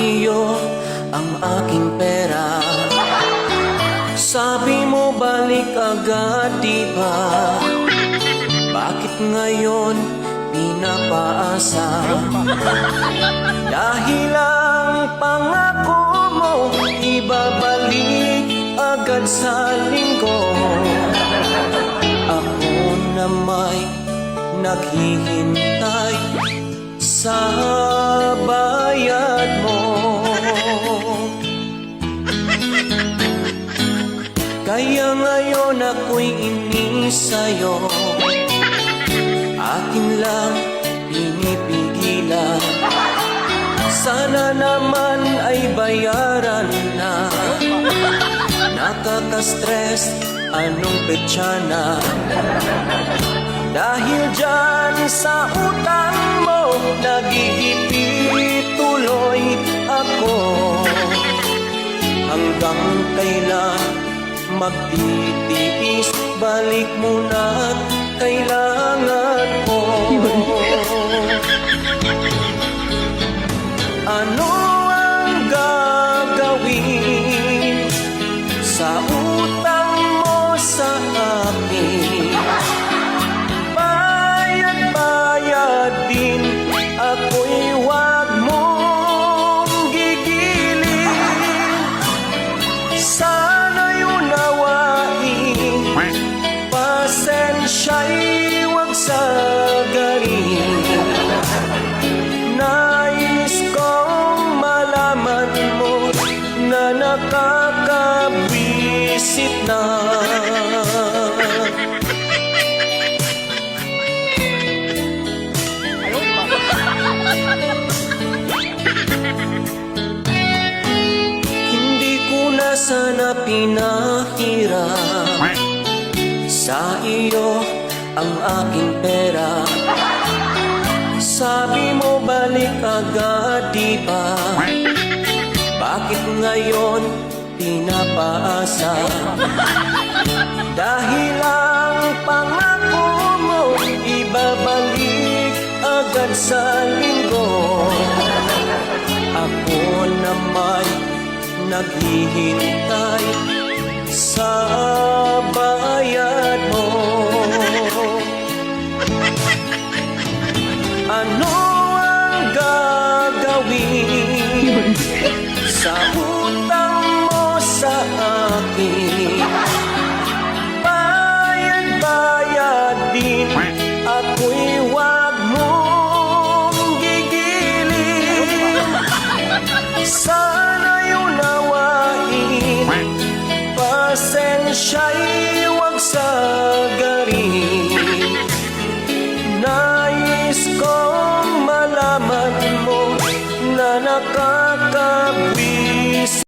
iyo ang aking pera. Sabi mo balik agad, di ba? Bakit ngayon pinapaasa? Dahil ang pangako mo ibabalik agad sa linggo. Ako na may naghihintay sa bayad mo. Kaya ngayon ako'y inisayo, akin lang pinipigilan. Sana naman ay bayaran na. Nakaka-stress, anong petsa na? Dahil dyan sa utang mo, nagigipit tuloy ako. Hanggang kailan magtitiis, balik mo na, kailangan ko. Ano ang gagawin sa utang mo sa akin? Bayad-bayad din, ako'y wag mong gigilin. Sana'y unawain, pasensya'y wag sagarin. Nais kong malaman mo na nakakabwisit na. Hindi ko na sana pinahiram sa iyo ang aking pera. Sabi mo balik agad, di ba? Bakit ngayon pinapaasa? Dahil ang pangako mo ibabalik agad sa linggo. Ako na may naghihintay sa bayad mo. Ano ang gagawin sa utang mo sa akin? Bayad-bayad din, ako'y wag mong gigilin. Sa